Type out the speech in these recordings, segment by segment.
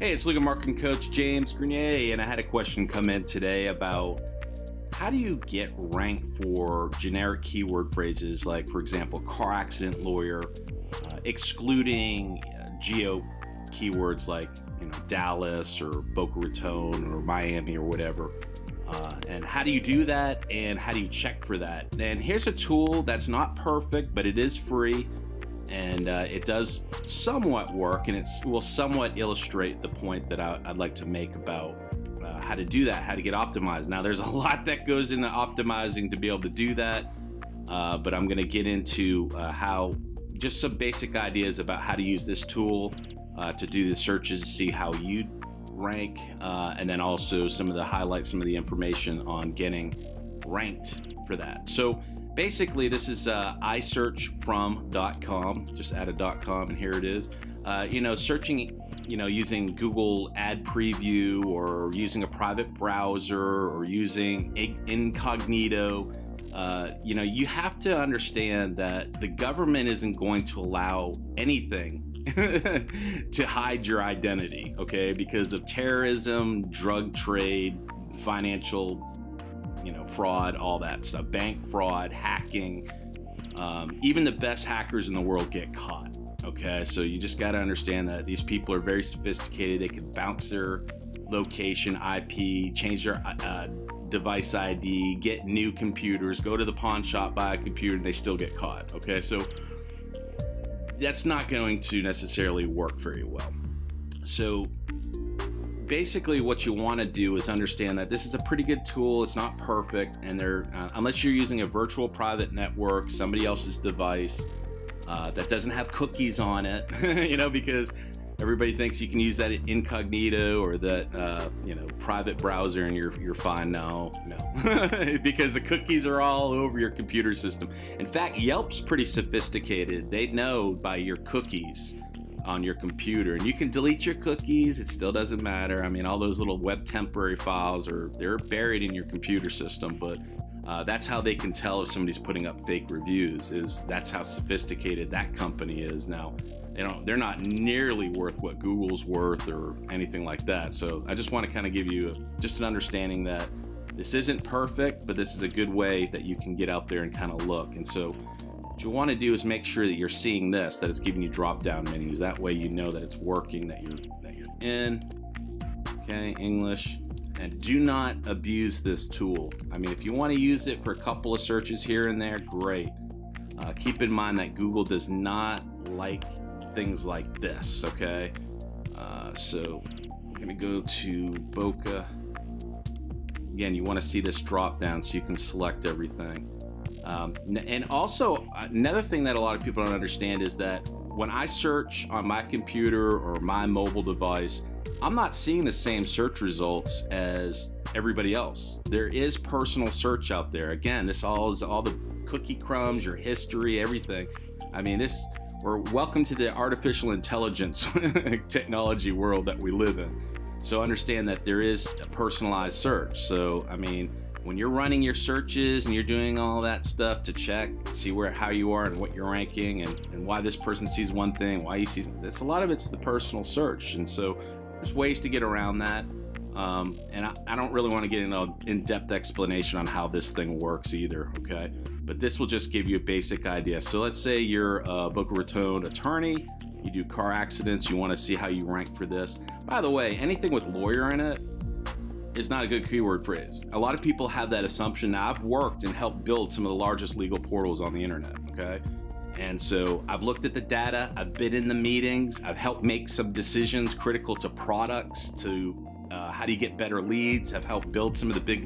Hey, it's legal marketing coach James Greenier, and I had a question come in today about how do you get ranked for generic keyword phrases like, for example, car accident lawyer, excluding geo keywords like Dallas or Boca Raton or Miami or whatever. And how do you do that, and how do you check for that? And here's a tool that's not perfect, but it is free. And it does somewhat work, and it will somewhat illustrate the point that I'd like to make about how to do that, how to get optimized. Now, there's a lot that goes into optimizing to be able to do that, but I'm going to get into just some basic ideas about how to use this tool to do the searches, see how you rank, and then also some of the information on getting ranked for that. So basically, this is isearchfrom.com. Just add a .com, and here it is. Searching, using Google Ad Preview or using a private browser or using incognito. You have to understand that the government isn't going to allow anything to hide your identity, okay? Because of terrorism, drug trade, financial fraud, all that stuff, bank fraud, hacking. Even the best hackers in the world get caught, okay? So you just got to understand that these people are very sophisticated. They can bounce their location, IP, change their device ID, get new computers, go to the pawn shop, buy a computer, and they still get caught, okay? So that's not going to necessarily work very well. So basically, what you want to do is understand that this is a pretty good tool. It's not perfect, and unless you're using a virtual private network, somebody else's device that doesn't have cookies on it, because everybody thinks you can use that incognito or that private browser and you're fine. No, because the cookies are all over your computer system. In fact, Yelp's pretty sophisticated. They know by your cookies on your computer, and you can delete your cookies. It still doesn't matter. I mean, all those little web temporary files they're buried in your computer system, but that's how they can tell if somebody's putting up fake reviews. That's how sophisticated that company is. Now, they're not nearly worth what Google's worth or anything like that. So I just want to kind of give you just an understanding that this isn't perfect, but this is a good way that you can get out there and kind of look. And so what you want to do is make sure that you're seeing this, that it's giving you drop-down menus. That way you know that it's working, that you're in. Okay, English. And do not abuse this tool. I mean, if you want to use it for a couple of searches here and there, great. Keep in mind that Google does not like things like this, okay? So I'm going to go to Boca. Again, you want to see this drop-down so you can select everything. And also, another thing that a lot of people don't understand is that when I search on my computer or my mobile device, I'm not seeing the same search results as everybody else. There is personal search out there. Again, this all is all the cookie crumbs, your history, everything. I mean, we're welcome to the artificial intelligence technology world that we live in. So understand that there is a personalized search. So, I mean, when you're running your searches and you're doing all that stuff to check, see how you are and what you're ranking and why this person sees one thing, why you see that's a lot of it's the personal search. And so there's ways to get around that. And I don't really want to get into an in-depth explanation on how this thing works either, okay? But this will just give you a basic idea. So let's say you're a Boca Raton attorney, you do car accidents, you want to see how you rank for this. By the way, anything with lawyer in it is not a good keyword phrase. A lot of people have that assumption. Now, I've worked and helped build some of the largest legal portals on the internet, okay? And so I've looked at the data, I've been in the meetings, I've helped make some decisions critical to products, to how do you get better leads. I've helped build some of the big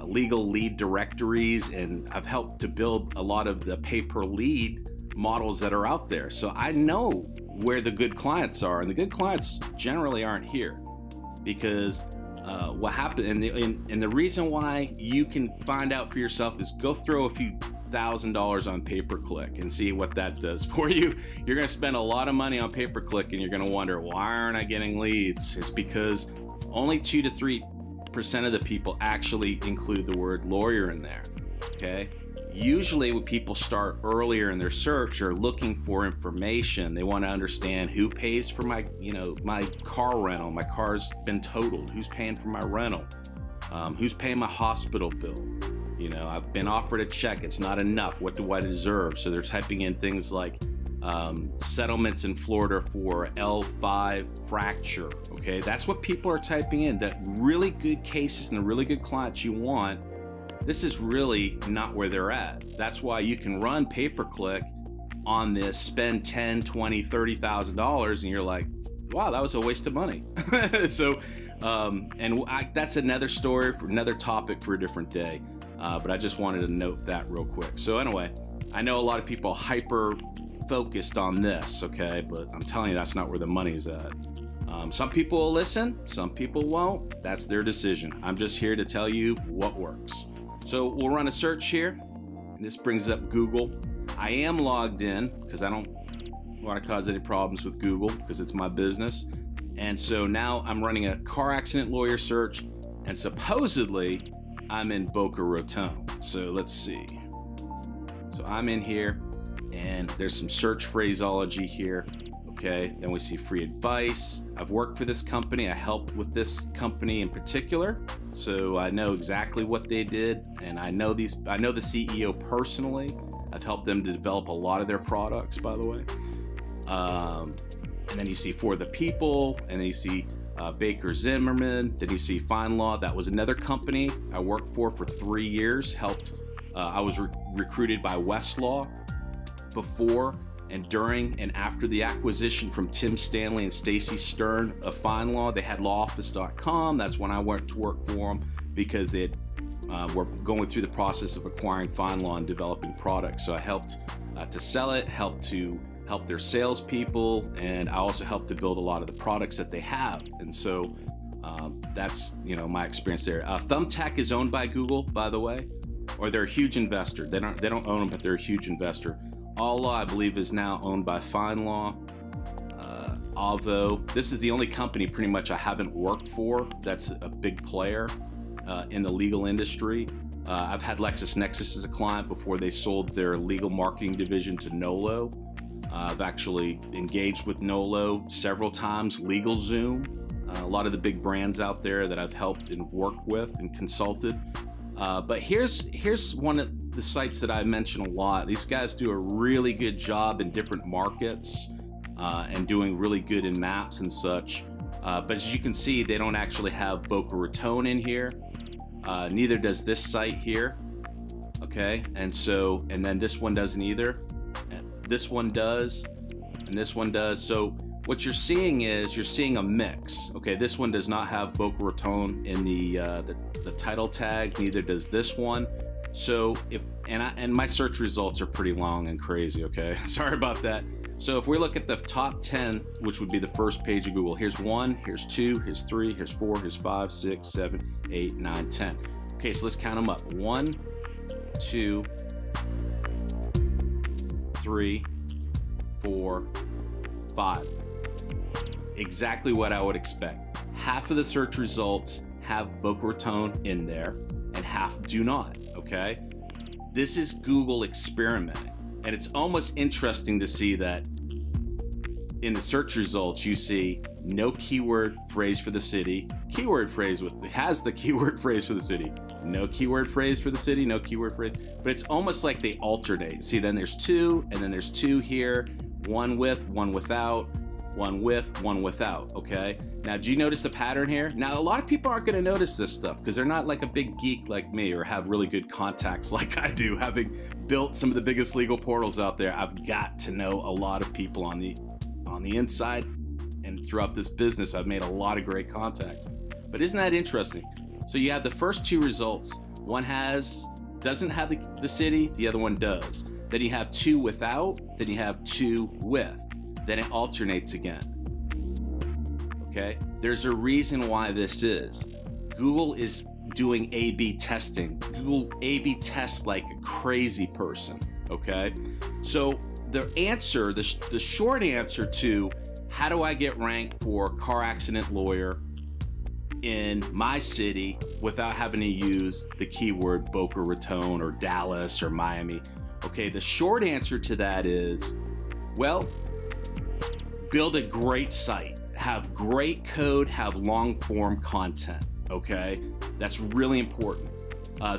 legal lead directories, and I've helped to build a lot of the pay-per-lead models that are out there. So I know where the good clients are, and the good clients generally aren't here. Because what happened, and the reason why you can find out for yourself is go throw a few $1,000 on pay-per-click and see what that does for you. You're going to spend a lot of money on pay-per-click, and you're going to wonder, why aren't I getting leads? It's because only 2 to 3% of the people actually include the word lawyer in there. okay? Usually when people start earlier in their search, are looking for information. They want to understand who pays for my, my car rental. My car's been totaled. Who's paying for my rental? Who's paying my hospital bill? I've been offered a check. It's not enough. What do I deserve? So they're typing in things like settlements in Florida for L5 fracture. Okay, that's what people are typing in. The really good cases and the really good clients you want. This is really not where they're at. That's why you can run pay-per-click on this, spend $10, $20, $30,000, and you're like, wow, that was a waste of money. So, that's another story for another topic for a different day. But I just wanted to note that real quick. So anyway, I know a lot of people hyper focused on this, okay? But I'm telling you, that's not where the money's at. Some people will listen, some people won't. That's their decision. I'm just here to tell you what works. So we'll run a search here. This brings up Google. I am logged in because I don't want to cause any problems with Google because it's my business. And so now I'm running a car accident lawyer search, and supposedly I'm in Boca Raton. So let's see. So I'm in here, and there's some search phraseology here. Okay, then we see free advice. I've worked for this company. I helped with this company in particular, so I know exactly what they did, and I know the CEO personally. I've helped them to develop a lot of their products, by the way. And then you see For the People, and then you see Baker Zimmerman. Then you see FindLaw. That was another company I worked for 3 years. I was recruited by Westlaw before and during and after the acquisition from Tim Stanley and Stacy Stern of FindLaw. They had lawoffice.com. That's when I went to work for them because they were going through the process of acquiring FindLaw and developing products. So I helped to sell it, helped to help their salespeople, and I also helped to build a lot of the products that they have. And so that's my experience there. Thumbtack is owned by Google, by the way, or they're a huge investor. They don't own them, but they're a huge investor. All Law, I believe, is now owned by FindLaw. Although this is the only company pretty much I haven't worked for that's a big player in the legal industry. I've had LexisNexis as a client before they sold their legal marketing division to Nolo. I've actually engaged with Nolo several times, LegalZoom, a lot of the big brands out there that I've helped and worked with and consulted. But here's one of the sites that I mention a lot. These guys do a really good job in different markets and doing really good in maps and such. But as you can see, they don't actually have Boca Raton in here. Neither does this site here. Okay, and then this one doesn't either. This one does, and this one does. So what you're seeing a mix. Okay, this one does not have Boca Raton in the title tag. Neither does this one. So and my search results are pretty long and crazy. Okay, sorry about that. So if we look at the top 10, which would be the first page of Google, here's 1, here's 2, here's 3, here's 4, here's 5, 6, 7, 8, 9, 10. Okay, so let's count them up. 1, 2, 3, 4, 5. Exactly what I would expect. Half of the search results have Boca Raton in there, and half do not. Okay, this is Google experimenting, and it's almost interesting to see that in the search results you see no keyword phrase for the city, keyword phrase has the keyword phrase for the city, no keyword phrase for the city, no keyword phrase, but it's almost like they alternate. See, then there's 2, and then there's 2 here, 1 with, 1 without, 1 with, 1 without. Okay, now do you notice the pattern here? Now a lot of people aren't going to notice this stuff because they're not like a big geek like me or have really good contacts like I do. Having built some of the biggest legal portals out there, I've got to know a lot of people on the inside, and throughout this business I've made a lot of great contacts. But isn't that interesting? So you have the first 2 results. One doesn't have the city, the other one does. Then you have 2 without, then you have 2 with. Then it alternates again. Okay? There's a reason why this is. Google is doing A/B testing. Google A/B tests like a crazy person. Okay? So the answer, the short answer to how do I get ranked for car accident lawyer in my city without having to use the keyword Boca Raton or Dallas or Miami? Okay, the short answer to that is, well, build a great site, have great code, have long form content, okay? That's really important.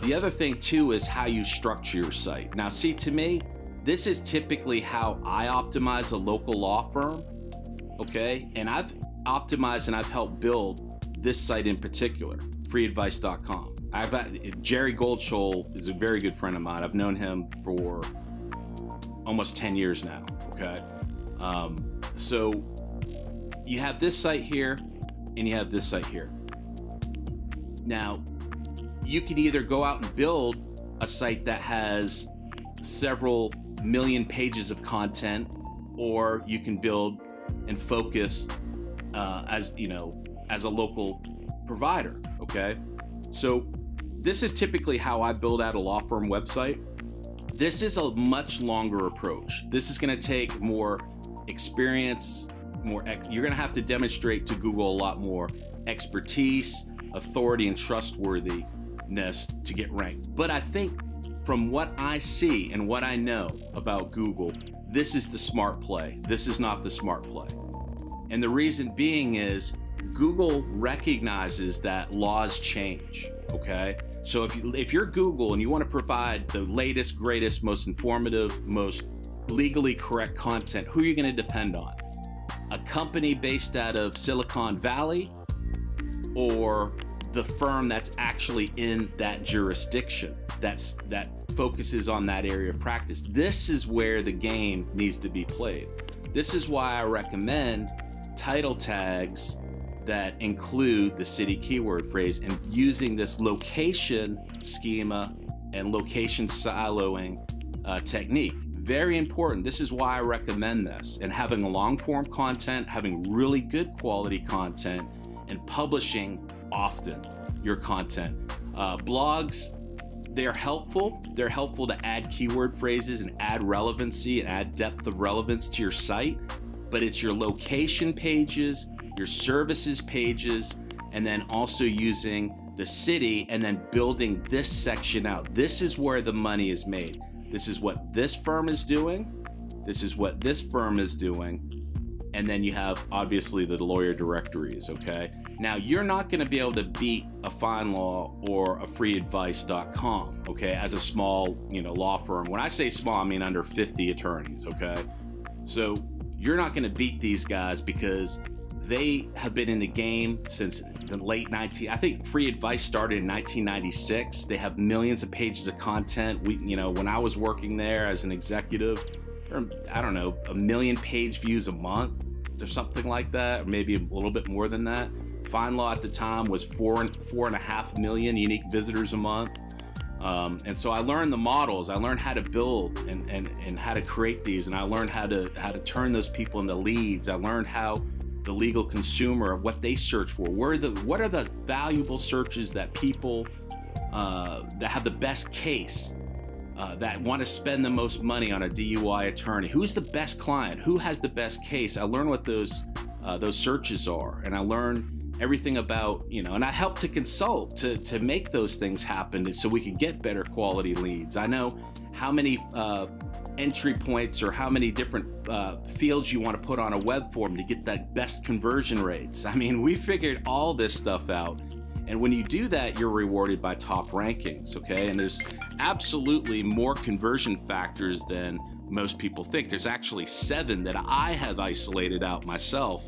The other thing too is how you structure your site. Now see, to me, this is typically how I optimize a local law firm, okay? And I've optimized and I've helped build this site in particular, freeadvice.com. Jerry Goldsholl is a very good friend of mine. I've known him for almost 10 years now, okay? So you have this site here and you have this site here. Now, you can either go out and build a site that has several million pages of content, or you can build and focus as a local provider, okay? So this is typically how I build out a law firm website. This is a much longer approach. This is gonna take more experience, you're gonna have to demonstrate to Google a lot more expertise, authority, and trustworthiness to get ranked. But I think from what I see and what I know about Google, this is the smart play. This is not the smart play. And the reason being is Google recognizes that laws change, okay? So if you're Google and you want to provide the latest, greatest, most informative, most legally correct content, who are you going to depend on? A company based out of Silicon Valley, or the firm that's actually in that jurisdiction that focuses on that area of practice? This is where the game needs to be played. This is why I recommend title tags that include the city keyword phrase and using this location schema and location siloing technique. Very important. This is why I recommend this, and having a long form content, having really good quality content, and publishing often your content. Blogs, they're helpful. They're helpful to add keyword phrases and add relevancy and add depth of relevance to your site, but it's your location pages, your services pages, and then also using the city and then building this section out. This is where the money is made. This is what this firm is doing. This is what this firm is doing. And then you have obviously the lawyer directories, okay? Now you're not gonna be able to beat a FindLaw or a freeadvice.com, okay, as a small, law firm. When I say small, I mean under 50 attorneys, okay? So you're not gonna beat these guys because they have been in the game since the late I think Free Advice started in 1996. They have millions of pages of content. When I was working there as an executive, I don't know, 1 million page views a month or something like that, or maybe a little bit more than that. FindLaw at the time was 4.5 million unique visitors a month. And so I learned the models. I learned how to build and how to create these, and I learned how to turn those people into leads. I learned how the legal consumer, what they search for. What are the valuable searches that people that have the best case, that want to spend the most money on a DUI attorney? Who's the best client? Who has the best case? I learned what those searches are, and I learned everything about, and I helped to consult to make those things happen so we could get better quality leads. I know how many entry points or how many different fields you want to put on a web form to get that best conversion rates. I mean, we figured all this stuff out. And when you do that, you're rewarded by top rankings, okay? And there's absolutely more conversion factors than most people think. There's actually 7 that I have isolated out myself.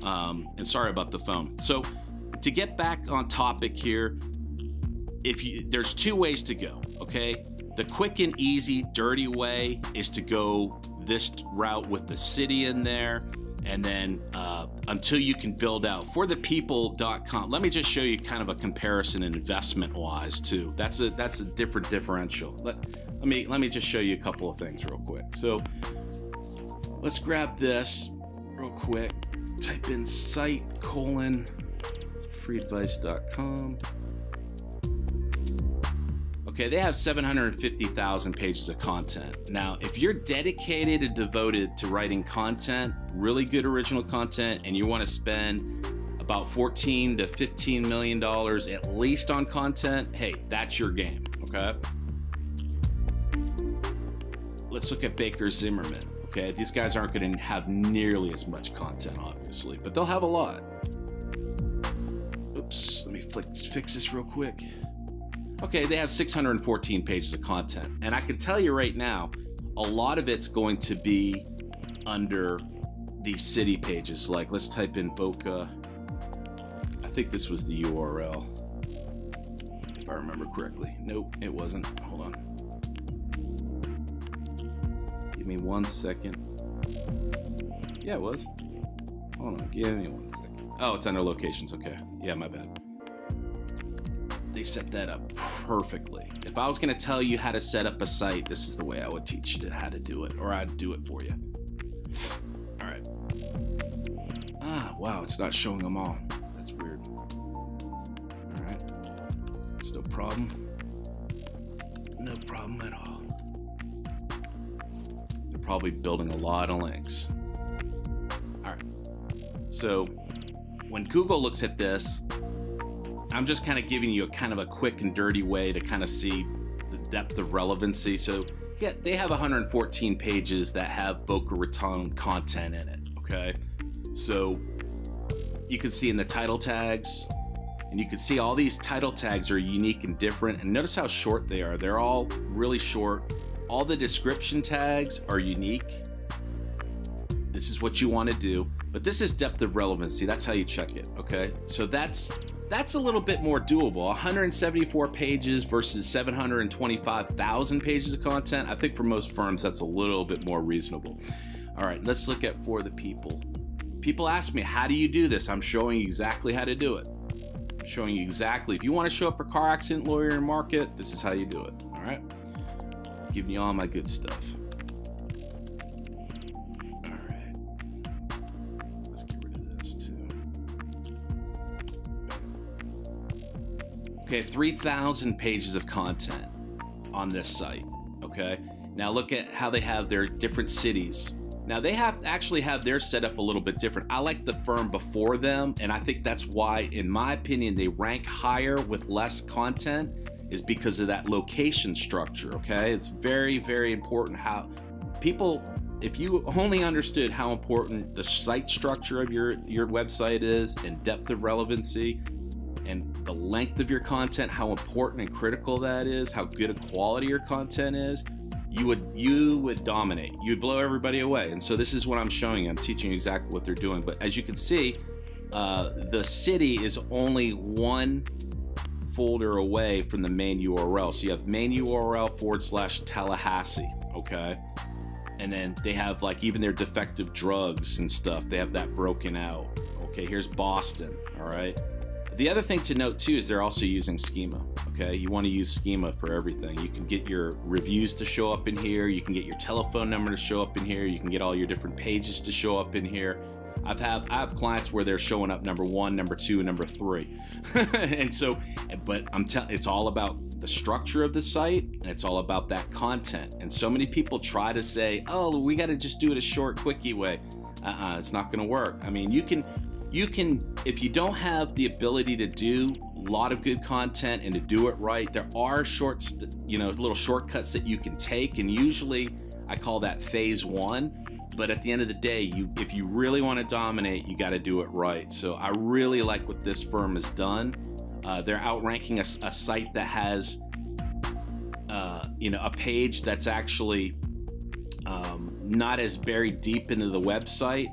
And sorry about the phone. So to get back on topic here, there's 2 ways to go, okay? The quick and easy, dirty way is to go this route with the city in there, and then until you can build out forthepeople.com. Let me just show you kind of a comparison investment wise too. That's a different differential. Let me just show you a couple of things real quick. So let's grab this real quick. Type in site:freeadvice.com. Okay, they have 750,000 pages of content. Now, if you're dedicated and devoted to writing content, really good original content, and you want to spend about 14 to 15 million dollars at least on content, hey, that's your game, okay? Let's look at Baker Zimmerman, okay? These guys aren't going to have nearly as much content, obviously, but they'll have a lot. Oops, let me fix this real quick. Okay, they have 614 pages of content, and I can tell you right now, a lot of it's going to be under these city pages. Like, let's type in Boca. I think this was the URL, if I remember correctly. Nope, it wasn't. Hold on. Give me 1 second. Yeah, it was. Hold on, give me 1 second. Oh, it's under locations, okay. Yeah, my bad. They set that up perfectly. If I was gonna tell you how to set up a site, this is the way I would teach you how to do it, or I'd do it for you. All right. Ah, wow, it's not showing them all. That's weird. All right. It's no problem. No problem at all. They're probably building a lot of links. All right. So when Google looks at this, I'm just kind of giving you a quick and dirty way to kind of see the depth of relevancy. So yeah, they have 114 pages that have Boca Raton content in it, okay? So you can see in the title tags, and you can see all these title tags are unique and different, and notice how short they are. They're all really short. All the description tags are unique. This is what you want to do, but this is depth of relevancy. That's how you check it, okay? So that's a little bit more doable. 174 pages versus 725,000 pages of content. I think for most firms, that's a little bit more reasonable. All right, let's look at For the People. People ask me, how do you do this? I'm showing you exactly how to do it. I'm showing you exactly. If you want to show up for car accident lawyer and market, this is how you do it, all right? Giving you all my good stuff. Okay, 3,000 pages of content on this site, okay? Now look at how they have their different cities. Now they actually have theirs set up a little bit different. I like the firm before them, and I think that's why, in my opinion, they rank higher with less content, is because of that location structure, okay? It's very, very important how people, if you only understood how important the site structure of your website is and depth of relevancy, and the length of your content, how important and critical that is, how good a quality your content is, you would dominate. You would blow everybody away. And so this is what I'm showing you. I'm teaching you exactly what they're doing. But as you can see, the city is only one folder away from the main URL. So you have main URL / Tallahassee, okay? And then they have like even their defective drugs and stuff. They have that broken out. Okay, here's Boston, all right? The other thing to note too is they're also using schema, okay? You want to use schema for everything. You can get your reviews to show up in here. You can get your telephone number to show up in here. You can get all your different pages to show up in here. I have clients where they're showing up number 1, number 2, and number 3. And so, but it's all about the structure of the site, and it's all about that content. And so many people try to say, oh, we got to just do it a short, quickie way. It's not going to work. I mean, you can, if you don't have the ability to do a lot of good content and to do it right, there are little shortcuts that you can take, and usually I call that phase 1. But at the end of the day, if you really want to dominate, you got to do it right. So I really like what this firm has done. They're outranking a site that has, a page that's actually not as buried deep into the website.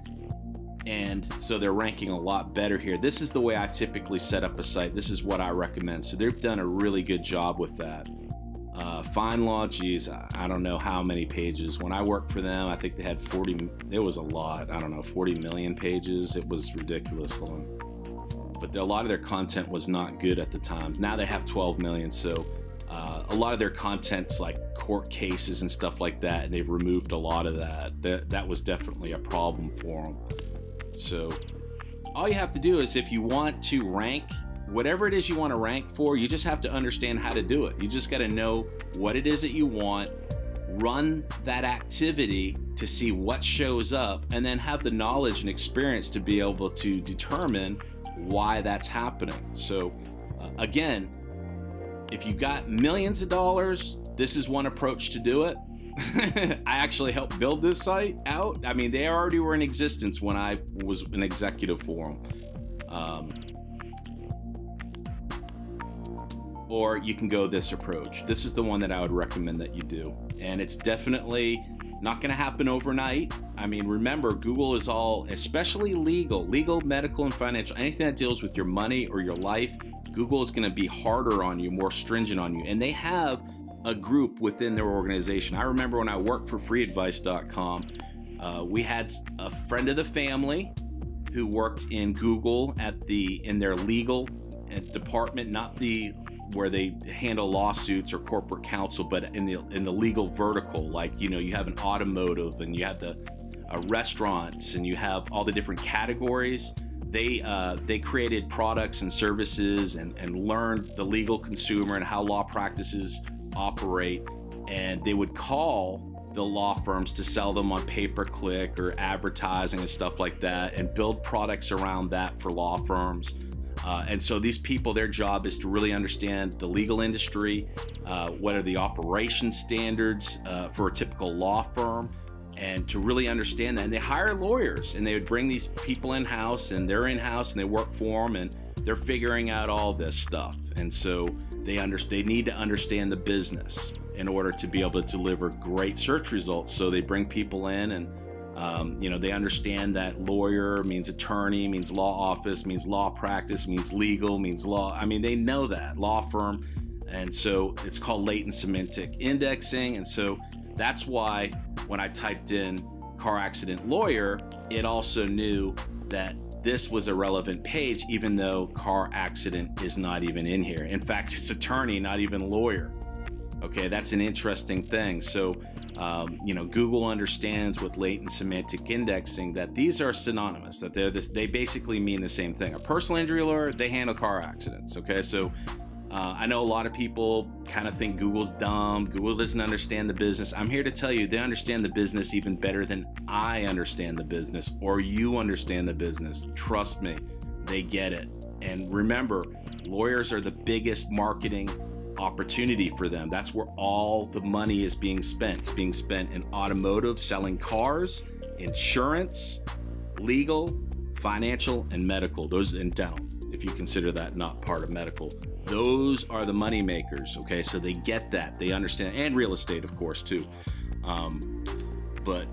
And so they're ranking a lot better here. This is the way I typically set up a site. This is what I recommend. So they've done a really good job with that. FindLaw, geez, I don't know how many pages. When I worked for them, I think they had 40, it was a lot. I don't know, 40 million pages. It was ridiculous. Hold on. But a lot of their content was not good at the time. Now they have 12 million. So a lot of their content's like court cases and stuff like that. And they've removed a lot of that. That was definitely a problem for them. So all you have to do is, if you want to rank, whatever it is you want to rank for, you just have to understand how to do it. You just got to know what it is that you want, run that activity to see what shows up, and then have the knowledge and experience to be able to determine why that's happening. So again, if you've got millions of dollars, this is one approach to do it. I actually helped build this site out. I mean, they already were in existence when I was an executive for them. Or you can go this approach. This is the one that I would recommend that you do. And it's definitely not going to happen overnight. I mean, remember, Google is all, especially legal, medical, and financial, anything that deals with your money or your life, Google is going to be harder on you, more stringent on you. And they have a group within their organization. I remember when I worked for freeadvice.com, we had a friend of the family who worked in Google in their legal department, not where they handle lawsuits or corporate counsel, but in the legal vertical. Like, you have an automotive, and you have the restaurants, and you have all the different categories. They created products and services and learned the legal consumer and how law practices operate, and they would call the law firms to sell them on pay-per-click or advertising and stuff like that, and build products around that for law firms. And so these people, their job is to really understand the legal industry, what are the operation standards for a typical law firm, and to really understand that. And they hire lawyers, and they would bring these people in-house, and they're in-house, and they work for them, and they're figuring out all this stuff. And so they need to understand the business in order to be able to deliver great search results. So they bring people in, and they understand that lawyer means attorney, means law office, means law practice, means legal, means law. I mean, they know that, law firm. And so it's called latent semantic indexing. And so that's why when I typed in car accident lawyer, it also knew that this was a relevant page, even though car accident is not even in here. In fact, it's attorney, not even lawyer. Okay, that's an interesting thing. So, Google understands with latent semantic indexing that these are synonymous, that they basically mean the same thing. A personal injury lawyer, they handle car accidents. Okay, so I know a lot of people kind of think Google's dumb. Google doesn't understand the business. I'm here to tell you, they understand the business even better than I understand the business, or you understand the business. Trust me, they get it. And remember, lawyers are the biggest marketing opportunity for them. That's where all the money is being spent. It's being spent in automotive, selling cars, insurance, legal, financial, and medical. Those in dental, if you consider that not part of medical. Those are the money makers. Okay, so they get that, they understand, and real estate, of course, too. But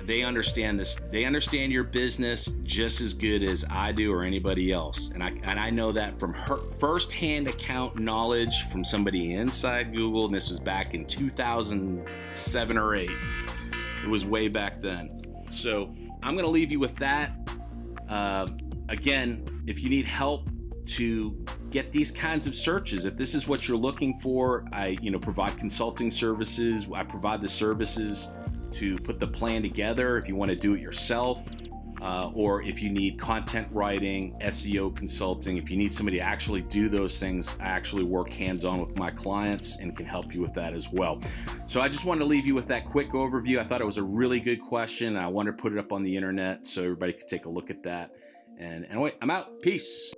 they understand this. They understand your business just as good as I do or anybody else. And I know that from first-hand account knowledge from somebody inside Google. And this was back in 2007 or 8. It was way back then. So I'm going to leave you with that. Again, if you need help to get these kinds of searches, if this is what you're looking for, I provide consulting services. I provide the services to put the plan together if you want to do it yourself, or if you need content writing, SEO consulting, if you need somebody to actually do those things, I actually work hands-on with my clients and can help you with that as well. So I just wanted to leave you with that quick overview. I thought it was a really good question, and I wanted to put it up on the internet so everybody could take a look at that. And anyway, I'm out. Peace.